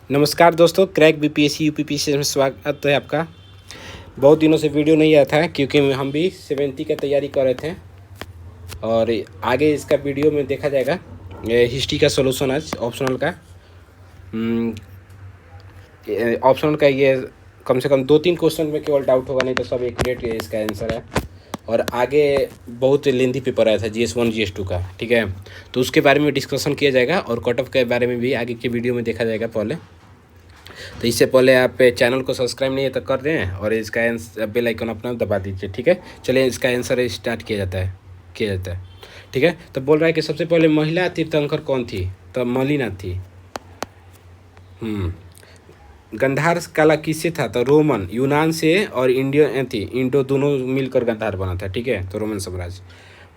नमस्कार दोस्तों, crack BPSC UPPSC में स्वागत है आपका। बहुत दिनों से वीडियो नहीं आया था क्योंकि हम भी 70 का तैयारी कर रहे थे और आगे इसका वीडियो में देखा जाएगा। हिस्ट्री का सॉल्यूशन आज ऑप्शनल का ये कम से कम 2-3 क्वेश्चन में केवल डाउट होगा, नहीं तो सब एक्यूरेट इसका आंसर है। और आगे बहुत लेंथी पेपर आया था GS1 GS2 का, ठीक है, तो उसके बारे में डिस्कशन किया जाएगा और कट ऑफ के बारे में भी आगे के वीडियो में देखा जाएगा। पहले तो इससे पहले आप चैनल को सब्सक्राइब नहीं है तो कर दें और इसका बेल आइकन अपना दबा दीजिए, ठीक है। चलिए इसका आंसर स्टार्ट किया जाता है, ठीक है। तो बोल रहा है कि सबसे पहले महिला तीर्थंकर कौन थी? तो मलिना थी। गंधार काला किससे था? तो रोमन, यूनान से और इंडो दोनों मिलकर गंधार बना था, ठीक है, तो रोमन साम्राज्य।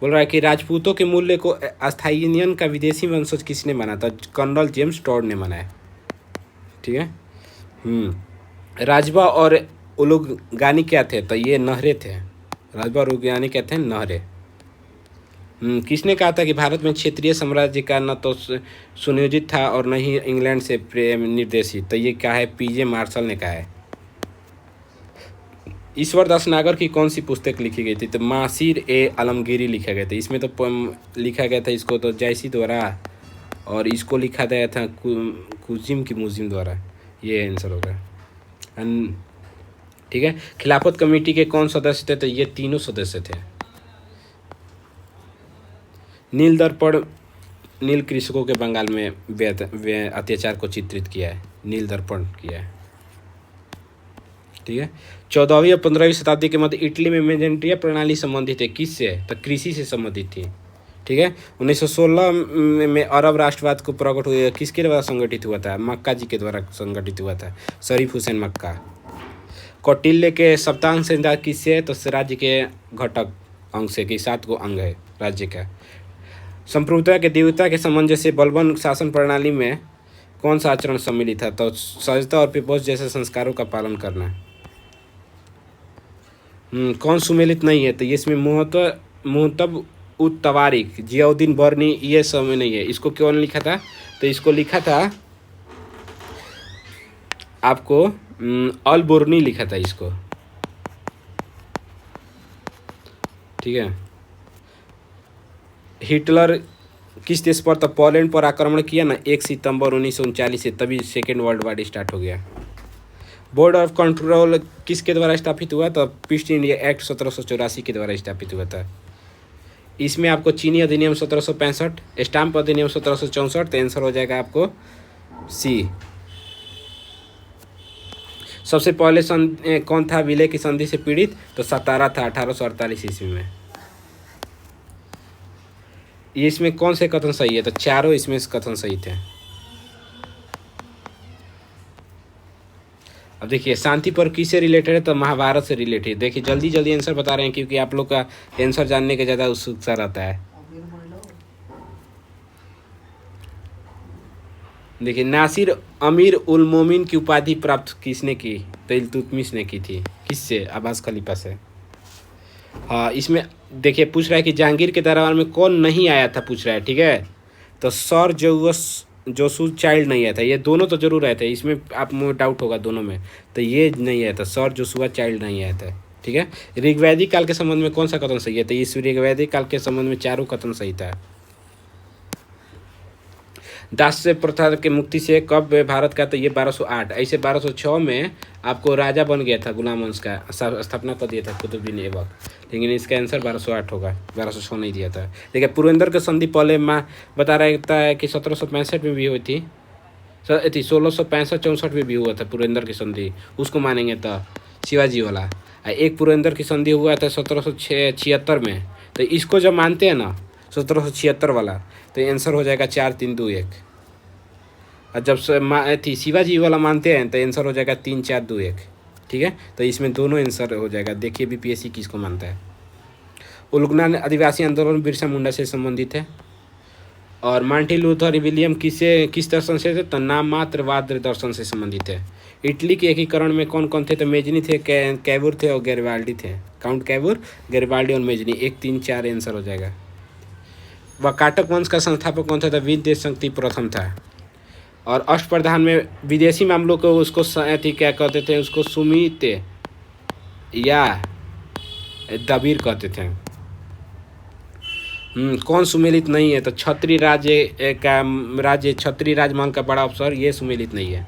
बोल रहा है कि राजपूतों के मूल्य को अस्थायीकरण का विदेशी वंशज किसने माना? था कर्नल जेम्स टॉड ने माना है, ठीक है। राजबा और उलुगानी क्या थे? तो ये नहरें थे। राजबा और उलुगानी क्या थे? नहरें। किसने कहा था कि भारत में क्षेत्रीय साम्राज्य का न तो सुनियोजित था और न ही इंग्लैंड से प्रेम निर्देशित? तो ये क्या है? पीजे मार्शल ने कहा है। ईश्वर दास नागर की कौन सी पुस्तक लिखी गई थी? तो मासिर ए आलमगीरी लिखा गया था। इसमें तो पोएम लिखा गया था इसको तो जैसी द्वारा, और इसको लिखा गया था कुजिम की मुजिम द्वारा। ये आंसर होगा, ठीक है। खिलाफत कमेटी के कौन सदस्य थे? तो ये तीनों सदस्य थे। नील दर्पण नील कृषकों के बंगाल में अत्याचार को चित्रित किया है, नील दर्पण किया है, ठीक है। 14वीं और 15वीं शताब्दी के मध्य इटली में मेजेंट्रिया प्रणाली संबंधित है किससे? तो कृषि से संबंधित थी, ठीक है। 1916 में अरब राष्ट्रवाद को प्रकट हुए किसके द्वारा संगठित हुआ था? मक्का जी के द्वारा संगठित हुआ था, शरीफ हुसैन मक्का। कौटिल्य के सप्तांग संहिता किससे है? तो राज्य के घटक अंग से, कि 7 को अंग है राज्य का। संप्रभुता के देवता के सामंजस्य बलबन शासन प्रणाली में कौन सा आचरण सम्मिलित था? तो सहजता और पिपोस जैसे संस्कारों का पालन करना। कौन सुमेलित नहीं है? तो ये इसमें मुहतब उत तवारिक, जियाउद्दीन बर्नी, ये समय नहीं है। इसको क्यों लिखा था? तो इसको लिखा था आपको अल बुर्नी लिखा था इसको, ठीक है। हिटलर किस देश पर? तो पोलैंड पर आक्रमण किया ना 1 सितंबर 1939 से, तभी सेकेंड वर्ल्ड वार स्टार्ट हो गया। बोर्ड ऑफ कंट्रोल किसके द्वारा स्थापित हुआ? तो ईस्ट इंडिया एक्ट 1784 के द्वारा स्थापित हुआ था। इसमें आपको चीनी अधिनियम 1765, स्टाम्प अधिनियम 1764, तो आंसर हो जाएगा आपको सी। सबसे पहले कौन था विलय की संधि से पीड़ित? तो सतारा था 1848 ईस्वी में। ये इसमें कौन से कथन सही है? तो चारों इसमें कथन सही थे। अब देखिए शांति पर किससे रिलेटेड है? तो महाभारत से रिलेटेड। देखिए जल्दी जल्दी आंसर बता रहे हैं क्योंकि आप लोग का आंसर जानने का ज़्यादा उत्सुकता रहता है। देखिए नासिर अमीर उल मोमिन की उपाधि प्राप्त किसने की? तो इल्तुतमिश ने की थी। किससे? अब्बास खलीफा से। हाँ, इसमें देखिए पूछ रहा है कि जहांगीर के दरबार में कौन नहीं आया था, पूछ रहा है, ठीक है। तो सर जोसू चाइल्ड नहीं आया था। ये दोनों तो जरूर आए थे, इसमें आप डाउट होगा दोनों में, तो ये नहीं आया था, सर जोसुआ चाइल्ड नहीं आया था, ठीक है। ऋग्वैदिक काल के संबंध में कौन सा कथन सही है? तो इस ऋग्वैदिक काल के संबंध में चारों कथन सही था। दास्य प्रथा के मुक्ति से कब भारत का? तो ये 1208। ऐसे 1206 में आपको राजा बन गया था, गुलाम वंश का स्थापना कर दिया था कुतुबुद्दीन ऐबक, लेकिन इसका आंसर 1208 होगा, 1206 नहीं दिया था। देखिए पुरंदर की संधि पहले बता रहता है कि 1765 में भी हुई थी, 1665-64 में भी हुआ था पुरंदर की संधि, उसको मानेंगे तो शिवाजी वाला। एक पुरंदर की संधि हुआ था 1776 में, तो इसको जब मानते हैं ना 1776 वाला, तो आंसर हो जाएगा 4321। और जब शिवाजी वाला मानते हैं तो आंसर हो जाएगा 3421, ठीक है। तो इसमें दोनों आंसर हो जाएगा। देखिए बीपीएससी किसको मानता है। उलगना आदिवासी आंदोलन बिरसा मुंडा से संबंधित है। और मार्टिन लूथर विलियम किस दर्शन से थे? तो नाममात्रवाद दर्शन से संबंधित है। इटली के एकीकरण में कौन कौन थे? तो मेजनी थे, कैवुर थे और गैरिबाल्डी थे। काउंट कैवुर, गैरिबाल्डी और मेजनी। 1 3 4 आंसर हो जाएगा। वाकाटक वंश का संस्थापक कौन था? तो विद्याशक्ति प्रथम था। और अष्टप्रधान में विदेशी मामलों को उसको थी क्या कहते थे, उसको सुमित या दबीर कहते थे। कौन सुमेलित नहीं है? तो छत्री राज्य का राज्य, छत्री राजमहल का बड़ा अफसर, ये सुमेलित नहीं है।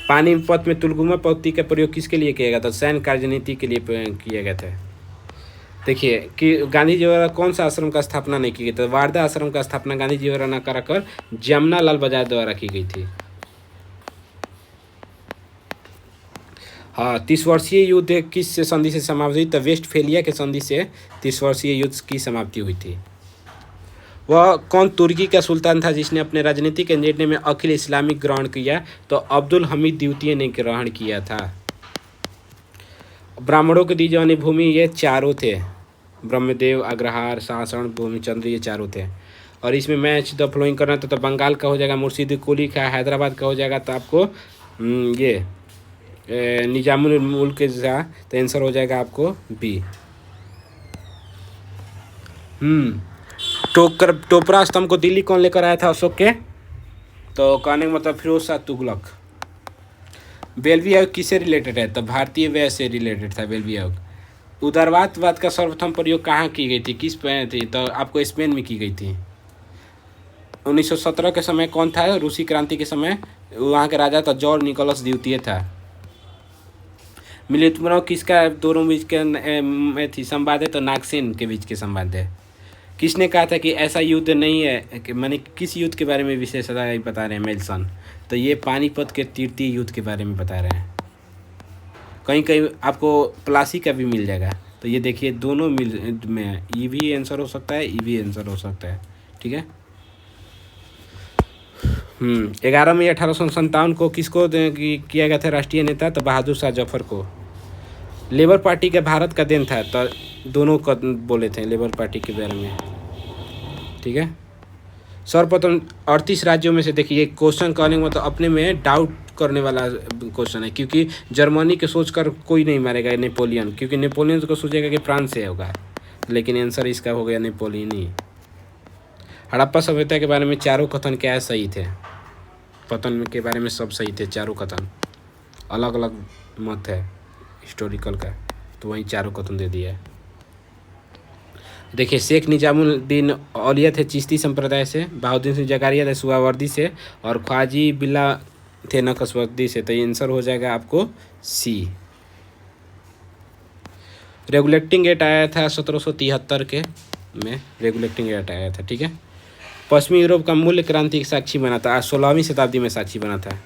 पानीपत में तुलगुमा पंक्ति का प्रयोग किसके लिए किया गया था? सैन्य कार्यनीति के लिए किया गया था। देखिए कि गांधी जी द्वारा कौन सा आश्रम का स्थापना नहीं की गई? तो वारदा आश्रम का स्थापना गांधी जी द्वारा न कराकर जमुना लाल बजाज द्वारा की गई थी। हाँ, 30 वर्षीय युद्ध किस संधि से समाप्त हुई? तो वेस्टफेलिया के संधि से 30 वर्षीय युद्ध की समाप्ति हुई थी। वह कौन तुर्की का सुल्तान था जिसने अपने राजनीतिक निर्णय में अखिल इस्लामिक ग्रहण किया? तो अब्दुल हमीद द्वितीय ने ग्रहण किया था। ब्राह्मणों को दी जाने भूमि ये चारों थे, ब्रह्मदेव, अग्रहार, सासण, भूमिचंद्र, ये चारों थे। और इसमें मैच द फ्लोइंग करना था, तो बंगाल का हो जाएगा मुर्शिद कुली का, हैदराबाद का हो जाएगा तो आपको ये निजामुल मुल्क का, तो आंसर हो जाएगा आपको बी। टोपरा स्तंभ को दिल्ली कौन लेकर आया था अशोक के? तो कहने का मतलब फिरोज शाह तुगलक। बेल्वी आयोग किससे रिलेटेड है? तो भारतीय व्यय से रिलेटेड था बेल्वी आयोग। उदारवादवाद का सर्वप्रथम प्रयोग कहाँ की गई थी, किस पे थी? तो आपको स्पेन में की गई थी। 1917 के समय कौन था? रूसी क्रांति के समय वहाँ के राजा था जॉर्ज निकोलस द्वितीय था। मिलित उपद्रव किसका दोनों बीच के में थी संवाद है? तो नागसेन के बीच के संवाद है। किसने कहा था कि ऐसा युद्ध नहीं है कि मैंने किस युद्ध के बारे में विशेषता बता रहे हैं? मेल्सन। तो ये पानीपत के तृतीय युद्ध के बारे में बता रहे हैं। कहीं कहीं आपको प्लासी का भी मिल जाएगा। तो ये देखिए दोनों मिल में है, ई भी आंसर हो सकता है, ई भी आंसर हो सकता है। ठीक है। 11 मई 1857 को किसको किया गया था राष्ट्रीय नेता? तो बहादुर शाह जफर को। लेबर पार्टी का भारत का दिन था, तो दोनों को बोले थे लेबर पार्टी के बारे में। ठीक है। सर्वप्रथम 38 राज्यों में से देखिए क्वेश्चन करने का मतलब अपने में डाउट करने वाला क्वेश्चन है, क्योंकि जर्मनी के सोचकर कोई नहीं मारेगा नेपोलियन, क्योंकि नेपोलियन को सोचेगा कि फ्रांस से होगा, लेकिन आंसर इसका हो गया नेपोलियन ही। हड़प्पा सभ्यता के बारे में चारों कथन क्या सही थे? पतन के बारे में सब सही थे, चारों कथन। अलग अलग मत है हिस्टोरिकल का, तो वहीं चारों कथन दे दिया है। देखिए शेख निजामुद्दीन औलिया थे चिश्ती संप्रदाय से, बहाउद्दीन सिंह जकारिया थे सुवावर्दी से, और ख्वाजी बिल्ला थे नक्शबंदी से। तो ये आंसर हो जाएगा आपको सी। रेगुलेटिंग एक्ट आया था 1773 के में, रेगुलेटिंग एक्ट आया था। ठीक है। पश्चिमी यूरोप का मूल्य क्रांति साक्षी बना था, 16वीं शताब्दी में साक्षी बना था।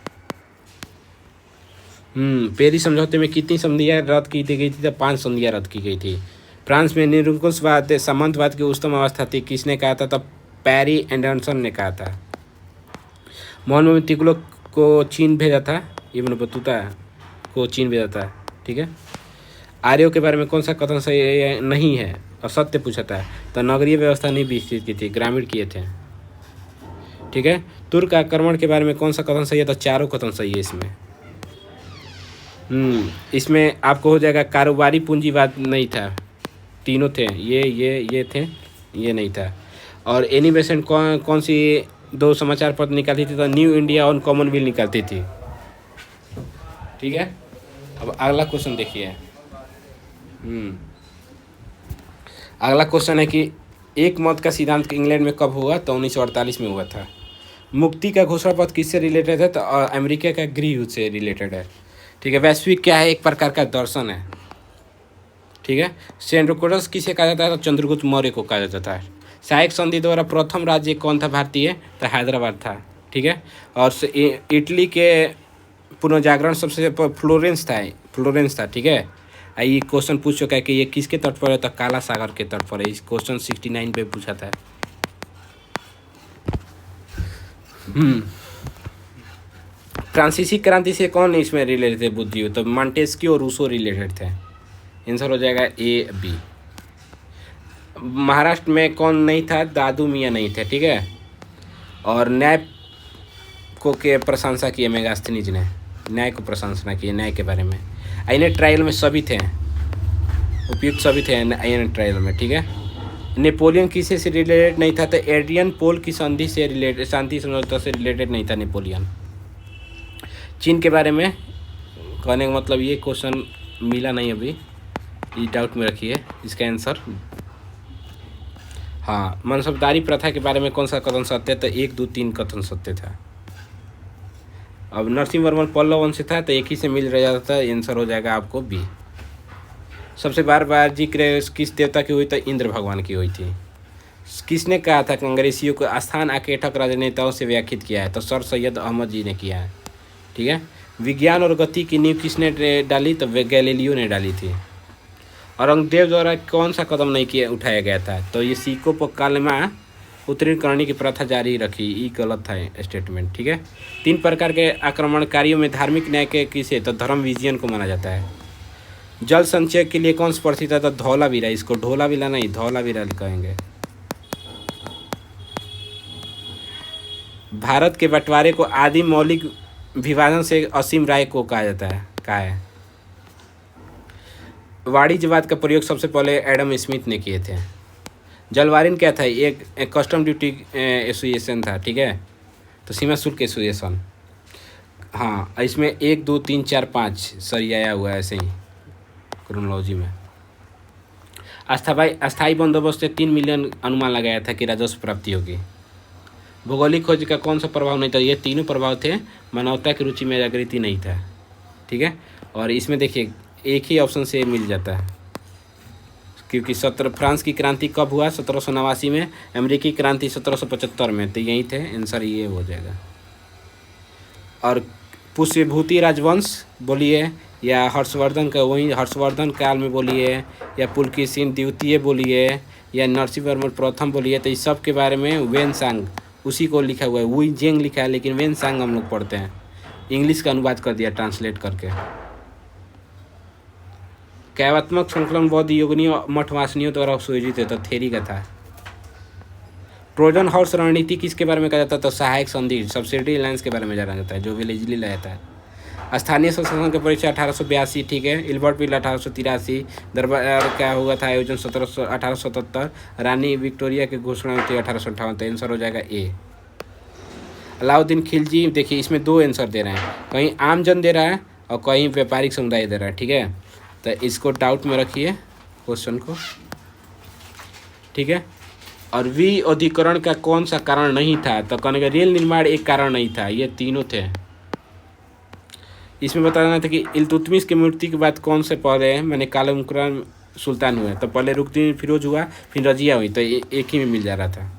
पेरिस समझौते में कितनी संधियाँ रद्द की गई थी? तो 5 संधियाँ रद्द की गई थी। फ्रांस में निरंकुशवाद सामंतवाद की उच्चतम अवस्था थी, किसने कहा था? तब पैरी एंडरसन ने कहा था। मोहम्मद तुगलक को चीन भेजा था, इब्न बतूता को चीन भेजा था। ठीक है। आर्यों के बारे में कौन सा कथन सही नहीं है और सत्य पूछा था? तो नगरीय व्यवस्था नहीं विकसित की थी, ग्रामीण किए थे। ठीक है। तुर्क आक्रमण के बारे में कौन सा कथन सही है? तो चारों कथन सही है इसमें। इसमें आपको हो जाएगा कारोबारी पूंजीवाद नहीं था, तीनों थे, ये थे, ये नहीं था। और एनिमेशन कौन सी 2 समाचार पत्र निकालती थी? तो न्यू इंडिया और कॉमनवेल्थ निकालती थी। ठीक है। अब अगला क्वेश्चन देखिए। अगला क्वेश्चन है कि एक मत का सिद्धांत इंग्लैंड में कब हुआ? तो 1948 में हुआ था। मुक्ति का घोषणा पत्र किससे रिलेटेड है? तो अमेरिका का गृह युद्ध से रिलेटेड है। ठीक है। वैश्विक क्या है? एक प्रकार का दर्शन है। ठीक है। सेंड्रोकोरस किसे कहा जाता है? तो चंद्रगुप्त मौर्य को कहा जाता है। सहायक संधि द्वारा प्रथम राज्य कौन था भारतीय? तो हैदराबाद था। ठीक है। और इटली के पुनर्जागरण सबसे फ्लोरेंस था। ठीक है। ये क्वेश्चन पूछ चुका है कि ये किसके तट पर है? तो काला सागर के तट पर है। इस क्वेश्चन 69 पे पूछा था। फ्रांसीसी क्रांति से कौन इसमें रिलेटेड थे? बुद्धिजीवी। तो मॉन्टेस्क्यू और रूसो रिलेटेड थे। आंसर हो जाएगा ए बी। महाराष्ट्र में कौन नहीं था? दादू मियाँ नहीं थे। ठीक है। और न्याय को के प्रशंसा की मेगास्थनीज ने, न्याय को प्रशंसा की, न्याय के बारे में। आईने ट्रायल में सभी थे, उपयुक्त सभी थे आईने ट्रायल में। ठीक है। नेपोलियन किसी से रिलेटेड नहीं था, तो एड्रियन पोल की संधि से रिलेटेड, शांति समझौता से रिलेटेड नहीं था नेपोलियन। चीन के बारे में कहने का मतलब ये क्वेश्चन मिला नहीं अभी, ये डाउट में रखिए इसका आंसर। हाँ, मनसबदारी प्रथा के बारे में कौन सा कथन सत्य था? 1, 2, 3 कथन सत्य था। अब नरसिंह वर्मन पल्लव वंश था, तो एक ही से मिल रहा था, आंसर हो जाएगा आपको बी। सबसे बार जिक्र किस देवता की हुई? तो इंद्र भगवान की हुई थी। किसने कहा था कांग्रेसियों को स्थान आकेठक राजनेताओं से व्याख्यात किया है? तो सर सैयद अहमद जी ने किया है। ठीक है। विज्ञान और गति की नींव किसने डाली? तो गैलीलियो ने डाली थी। औरंगजेब द्वारा कौन सा कदम नहीं किया उठाया गया था? तो ये सिक्कों पर कालमा उत्तीर्ण करने की प्रथा जारी रखी, ये गलत था स्टेटमेंट। ठीक है। 3 प्रकार के आक्रमणकारियों में धार्मिक न्याय के किसे? तो धर्म विजयन को माना जाता है। जल संचय के लिए कौन सा प्रसिद्ध था? तो धौलावीरा, इसको ढोलावीरा नहीं धौलावीरा कहेंगे। भारत के बंटवारे को आदि मौलिक विभाजन से असीम राय को कहा जाता है, कहा है। वाणिज्यवाद का प्रयोग सबसे पहले एडम स्मिथ ने किए थे। जलवारिन क्या था? एक कस्टम ड्यूटी एसोसिएशन था। ठीक है। तो सीमा शुल्क एसोसिएशन। हाँ, इसमें 1, 2, 3, 4, 5 सही आया हुआ है ऐसे ही क्रोनोलॉजी में। अस्थायी बंदोबस्त से 3 मिलियन अनुमान लगाया था कि राजस्व प्राप्ति होगी। भौगोलिक खोज का कौन सा प्रभाव नहीं था? ये तीनों प्रभाव थे, मानवता की रुचि में जागृति नहीं था। ठीक है। और इसमें देखिए एक ही ऑप्शन से मिल जाता है, क्योंकि फ्रांस की क्रांति कब हुआ? 1789 में। अमेरिकी क्रांति 1775 में। तो यही थे, आंसर ये हो जाएगा। और पुष्यभूति राजवंश बोलिए, या हर्षवर्धन का वही हर्षवर्धन काल में बोलिए, या पुलकेशिन द्वितीय बोलिए, या नरसिंह वर्मन प्रथम बोलिए, तो इस सब के बारे में वेनसांग उसी को लिखा हुआ है। वही जेंग लिखा है, लेकिन वेनसांग हम लोग पढ़ते हैं, इंग्लिश का अनुवाद कर दिया ट्रांसलेट करके। कैवात्मक संकलन बौद्ध योगिनियों मठवासिनियों द्वारा सुयोजित है, तो थेरी का था। ट्रोजन हॉर्स रणनीति किसके बारे में कहा जाता है? तो सहायक संधि सब्सिडी अलायंस के बारे में जाना जाता है, जो विलेजली लाया था। स्थानीय स्वशासन के परीक्षा 1882। ठीक है। इल्बर्टविल 1883। दरबार क्या हुआ था आयोजन? 1877। रानी विक्टोरिया की घोषणा हुई थी 1858। तो आंसर हो जाएगा ए। अलाउद्दीन खिलजी, देखिए इसमें 2 आंसर दे रहे हैं, कहीं आम जन दे रहा है और कहीं व्यापारिक समुदाय दे रहा है। ठीक है। तो इसको डाउट में रखिए क्वेश्चन को। ठीक है। और विअधिकरण का कौन सा कारण नहीं था? तो कहने का रेल निर्माण एक कारण नहीं था, ये तीनों थे। इसमें बताना था कि इल्तुतमिश की मृत्यु के बाद कौन से पहले मैंने कालमुकरम सुल्तान हुए? तो पहले रुकनुद्दीन फिरोज हुआ, फिर रजिया हुई, तो एक ही में मिल जा रहा था।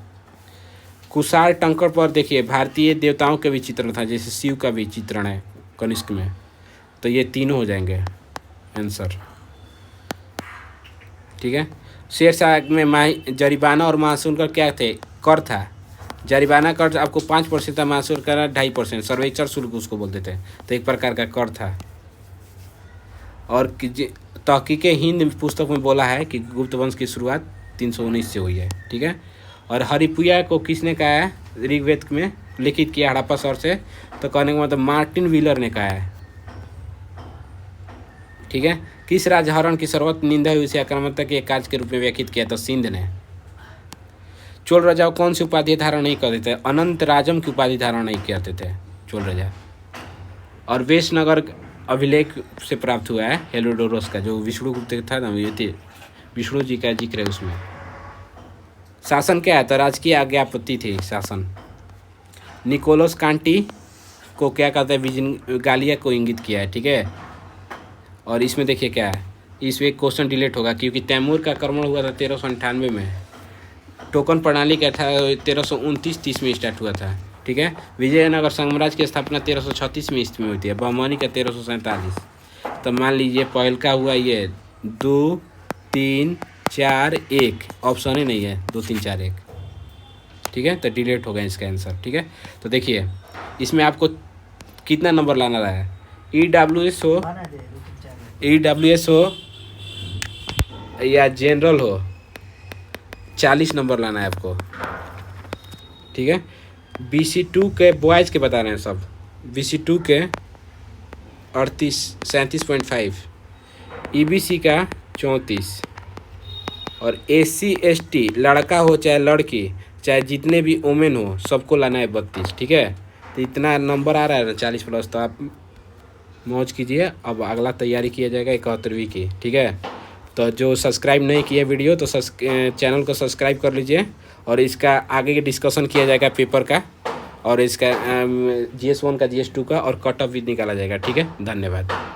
कुसार टंकर पर देखिए भारतीय देवताओं के भी चित्रण था, जैसे शिव का भी चित्रण है कनिष्क में। तो ये तीनों हो जाएंगे आंसर। ठीक है। शेरशाह में जरिमाना और मासूल का क्या थे? कर था। जरिमाना कर आपको 5% था, मासूल का 2.5%, सर्वेक्षण शुल्क उसको बोलते थे, तो एक प्रकार का कर था। और तहकीके हिंद पुस्तक में बोला है कि गुप्त वंश की शुरुआत 319 से हुई है। ठीक है। और हरिपुया को किसने कहा है? ऋग्वेद में लिखित किया हड़प्पा शहर से, तो कहने का मतलब मार्टिन व्हीलर ने कहा है। ठीक है। किस राजहरण की सर्वोच्च निंदा हुई उसे आक्रामकता के एक कार्य के रूप में व्याख्यात किया? तो सिंध ने। चोल राजाओं कौन सी उपाधि धारण नहीं करते थे? अनंत राजम की उपाधि धारण नहीं करते थे चोल राजा। और वेशनगर अभिलेख से प्राप्त हुआ है हेरोडोटस का, जो विष्णुगुप्त था ना, ये थे विष्णु जी का जिक्र है उसमें। शासन क्या है? तो राजकीय आज्ञापत्ति थी शासन। निकोलस कांटी को क्या कहते हैं? गालिया को इंगित किया है। ठीक है। और इसमें देखिए क्या है, इसमें एक क्वेश्चन डिलीट होगा, क्योंकि तैमूर का आक्रमण हुआ था 1398 में। टोकन प्रणाली क्या था? 1329-30 में स्टार्ट हुआ था। ठीक है। विजयनगर साम्राज्य की स्थापना 1336 में ईस्वी में हुई थी। बहमनी का 1347। तो मान लीजिए पहल का हुआ ये 2, 3, 4, 1, ऑप्शन ही नहीं है 2, 3, 4, 1। ठीक है। तो डिलीट होगा इसका आंसर। ठीक है। तो देखिए इसमें आपको कितना नंबर लाना रहा है? EWS हो या जनरल हो, 40 नंबर लाना है आपको। ठीक है। BC2 के बॉयज़ के बता रहे हैं सब। BC2 के 37.5, EBC का 34, और SC ST लड़का हो चाहे लड़की, चाहे जितने भी वोमेन हो, सबको लाना है 32, ठीक है। तो इतना नंबर आ रहा है ना 40+, तो आप मौज कीजिए। अब अगला तैयारी किया जाएगा 71वीं की, ठीक है। तो जो सब्सक्राइब नहीं किए वीडियो तो चैनल को सब्सक्राइब कर लीजिए, और इसका आगे के डिस्कशन किया जाएगा पेपर का, और इसका GS1 का GS2 का और कट ऑफ भी निकाला जाएगा, ठीक है। धन्यवाद।